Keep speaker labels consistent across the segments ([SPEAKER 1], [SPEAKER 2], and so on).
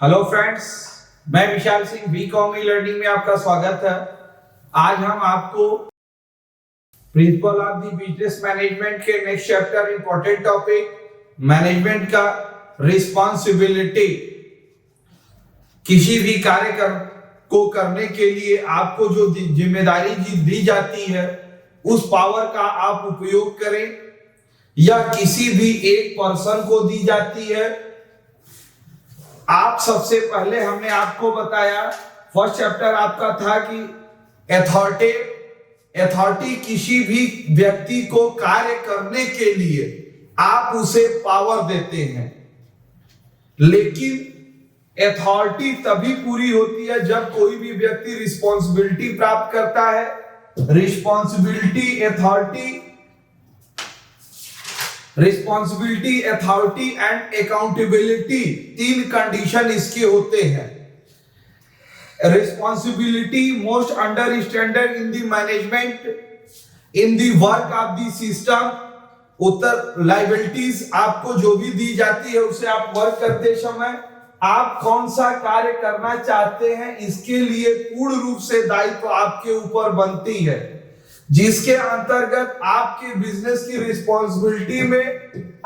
[SPEAKER 1] Hello friends, मैं Vishal Singh B Com E learning में आपका स्वागत है। आज हम आपको principle of the business management के next chapter important topic management का रिस्पॉन्सिबिलिटी, किसी भी कार्य को करने के लिए आपको जो जिम्मेदारी दी जाती है उस पावर का आप उपयोग करें, या किसी भी एक पर्सन को दी जाती है। आप सबसे पहले हमने आपको बताया, फर्स्ट चैप्टर आपका था कि अथॉरिटी किसी भी व्यक्ति को कार्य करने के लिए आप उसे पावर देते हैं, लेकिन अथॉरिटी तभी पूरी होती है जब कोई भी व्यक्ति रिस्पॉन्सिबिलिटी प्राप्त करता है। रिस्पॉन्सिबिलिटी, अथॉरिटी एंड अकाउंटेबिलिटी, तीन कंडीशन इसके होते हैं। Responsibility most understanded in the management in the work of the system. उत्तर लायबिलिटीज आपको जो भी दी जाती है उसे आप वर्क करते समय आप कौन सा कार्य करना चाहते हैं, इसके लिए पूर्ण रूप से दायित्व आपके ऊपर बनती है, जिसके अंतर्गत आपके बिजनेस की रिस्पॉन्सिबिलिटी में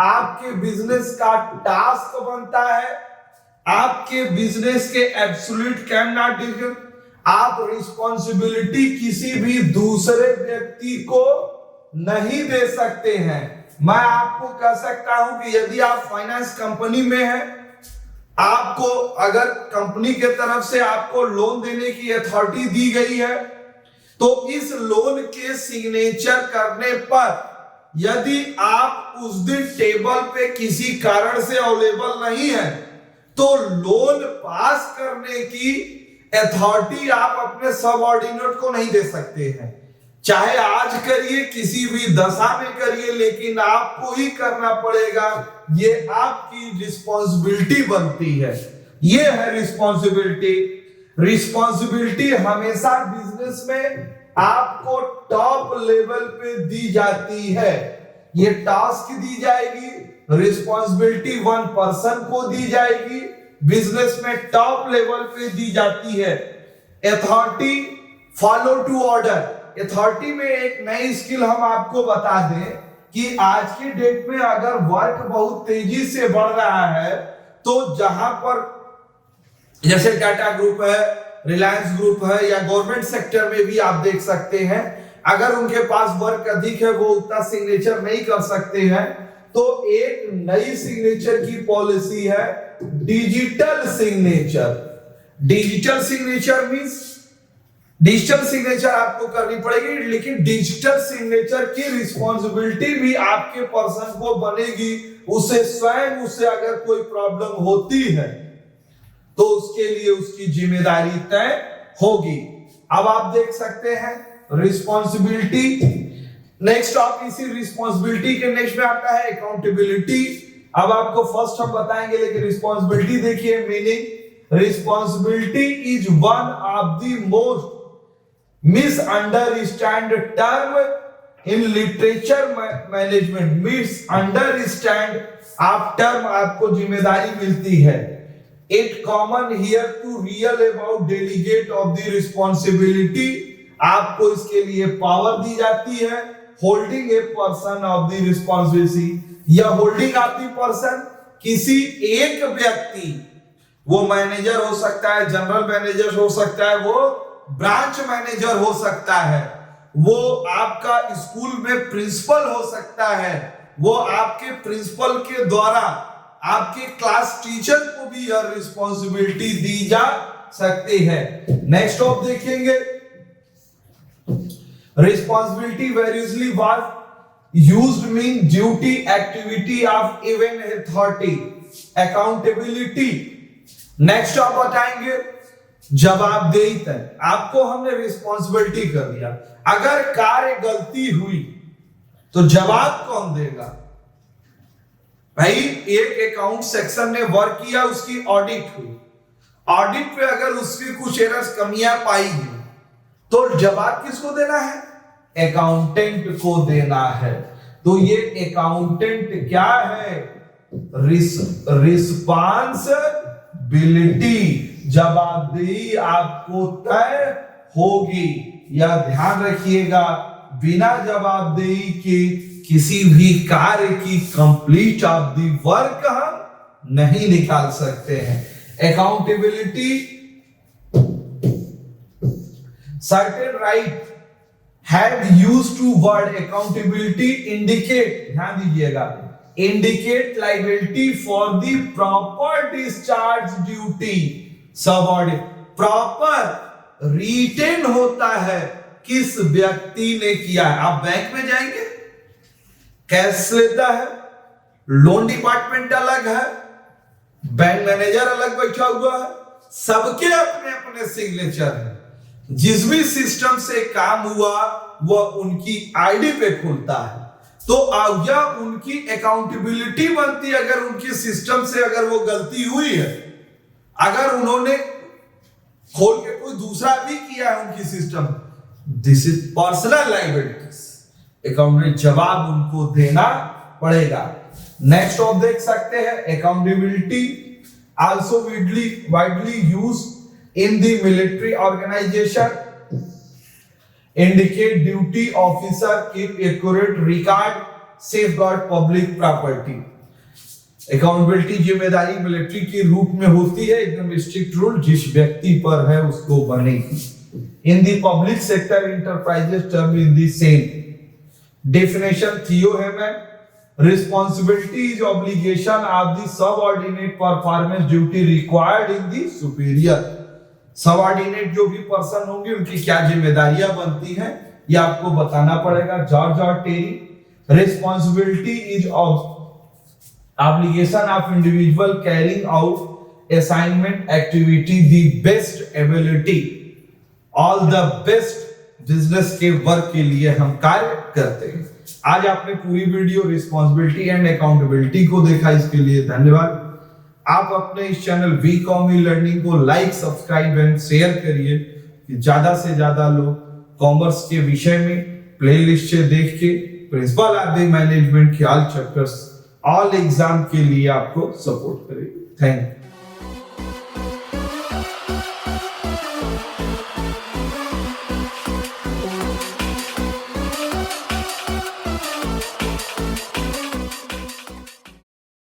[SPEAKER 1] आपके बिजनेस का टास्क बनता है। आपके बिजनेस के एब्सोल्यूट कैन नॉट डिफर, आप रिस्पॉन्सिबिलिटी किसी भी दूसरे व्यक्ति को नहीं दे सकते हैं। मैं आपको कह सकता हूं कि यदि आप फाइनेंस कंपनी में हैं, आपको अगर कंपनी के तरफ से आपको लोन देने की अथॉरिटी दी गई है, तो इस लोन के सिग्नेचर करने पर यदि आप उस दिन टेबल पे किसी कारण से अवेलेबल नहीं है, तो लोन पास करने की अथॉरिटी आप अपने सबऑर्डिनेट को नहीं दे सकते हैं। चाहे आज करिए, किसी भी दशा में करिए, लेकिन आपको ही करना पड़ेगा। ये आपकी रिस्पॉन्सिबिलिटी बनती है। ये है रिस्पॉन्सिबिलिटी। रिस्पॉन्सिबिलिटी हमेशा बिजनेस में आपको टॉप लेवल पे दी जाती है। ये टास्क दी जाएगी, रिस्पॉन्सिबिलिटी वन पर्सन को दी जाएगी, बिजनेस में टॉप लेवल पे दी जाती है। Authority follow to order. Authority में एक नई स्किल हम आपको बता दें कि आज की डेट में अगर वर्क बहुत तेजी से बढ़ रहा है, तो जहां पर जैसे टाटा ग्रुप है, रिलायंस ग्रुप है, या गवर्नमेंट सेक्टर में भी आप देख सकते हैं, अगर उनके पास वर्क अधिक है, वो उतना सिग्नेचर नहीं कर सकते हैं, तो एक नई सिग्नेचर की पॉलिसी है digital signature. Digital signature means digital signature आपको करनी पड़ेगी, लेकिन डिजिटल सिग्नेचर की रिस्पॉन्सिबिलिटी भी आपके पर्सन को बनेगी। उसे स्वयं उससे अगर कोई प्रॉब्लम होती है तो उसके लिए उसकी जिम्मेदारी तय होगी। अब आप देख सकते हैं रिस्पॉन्सिबिलिटी। नेक्स्ट आप इसी रिस्पॉन्सिबिलिटी के नेक्स्ट में आता है अकाउंटेबिलिटी। अब आपको फर्स्ट हम बताएंगे, लेकिन रिस्पॉन्सिबिलिटी देखिए meaning. Responsibility is one of the most misunderstand term in literature management. Misunderstand आप टर्म आपको जिम्मेदारी मिलती है। It common here to real about delegate of the responsibility। आपको इसके लिए पावर दी जाती है। Holding a person of the responsibility, या होल्डिंग ऑफ द पर्सन, किसी एक व्यक्ति, वो मैनेजर हो सकता है, जनरल मैनेजर हो सकता है, वो ब्रांच मैनेजर हो सकता है, वो आपका स्कूल में प्रिंसिपल हो सकता है, वो आपके प्रिंसिपल के द्वारा आपके क्लास टीचर को भी यह रिस्पॉन्सिबिलिटी दी जा सकती है। नेक्स्ट आप देखेंगे, responsibility variously was used mean duty activity of even authority. Accountability next आप बताएंगे जवाबदेही तय। आपको हमने रिस्पॉन्सिबिलिटी कर दिया, अगर कार्य गलती हुई तो जवाब कौन देगा? भाई, एक अकाउंट सेक्शन ने वर्क किया, उसकी ऑडिट हुई, ऑडिट पे अगर उसकी कुछ एरर्स, कमियां पाई गई, तो जवाब किसको देना है? अकाउंटेंट को देना है। तो ये अकाउंटेंट क्या है? रिस्पांसिबिलिटी जवाबदेही आपको तय होगी। यह ध्यान रखिएगा, बिना जवाबदेही के किसी भी कार्य की कंप्लीट ऑफ द वर्क हम नहीं निकाल सकते हैं। Accountability, certain right have used to word accountability indicate, ध्यान दीजिएगा, indicate liability for the proper discharge duty subordinate, proper retain होता है किस व्यक्ति ने किया है। आप बैंक में जाएंगे, कैश लेता है, लोन डिपार्टमेंट अलग है, बैंक मैनेजर अलग बैठा हुआ है, सबके अपने अपने सिग्नेचर है। जिस भी सिस्टम से काम हुआ वह उनकी आईडी पे खुलता है, तो यह उनकी अकाउंटेबिलिटी बनती है। अगर उनकी सिस्टम से अगर वो गलती हुई है, अगर उन्होंने खोल के कोई दूसरा भी किया है उनकी system, this is personal liabilities, accountant जवाब उनको देना पड़ेगा। नेक्स्ट आप देख सकते हैं, accountability also widely used in the military organization, indicate duty officer keep accurate record, safeguard public property। Accountability जिम्मेदारी मिलिट्री के रूप में होती है, एकदम स्ट्रिक्ट रूल जिस व्यक्ति पर है उसको बनेगी। In the public sector enterprises term in the same definition थियो हेमन, responsibility is obligation of the subordinate performance duty required in the superior। Subordinate जो भी पर्सन होंगे उनकी क्या जिम्मेदारियां बनती हैं ये आपको बताना पड़ेगा। जॉर्ज और Terry, responsibility is obligation of individual carrying out assignment activity the best ability, all the best business के वर्क के लिए हम कार्य करते हैं। आज आपने पूरी वीडियो रिस्पॉन्सिबिलिटी एंड अकाउंटेबिलिटी को देखा, इसके लिए धन्यवाद। आप अपने इस चैनल वीकॉम ई लर्निंग को लाइक, सब्सक्राइब एंड शेयर करिए कि ज्यादा से ज्यादा लोग कॉमर्स के विषय में प्लेलिस्ट से देख के प्रिंसिपल ऑफ द मैनेजमेंट के ऑल चैप्टर्स ऑल एग्जाम के लिए आपको सपोर्ट करें। Thank you.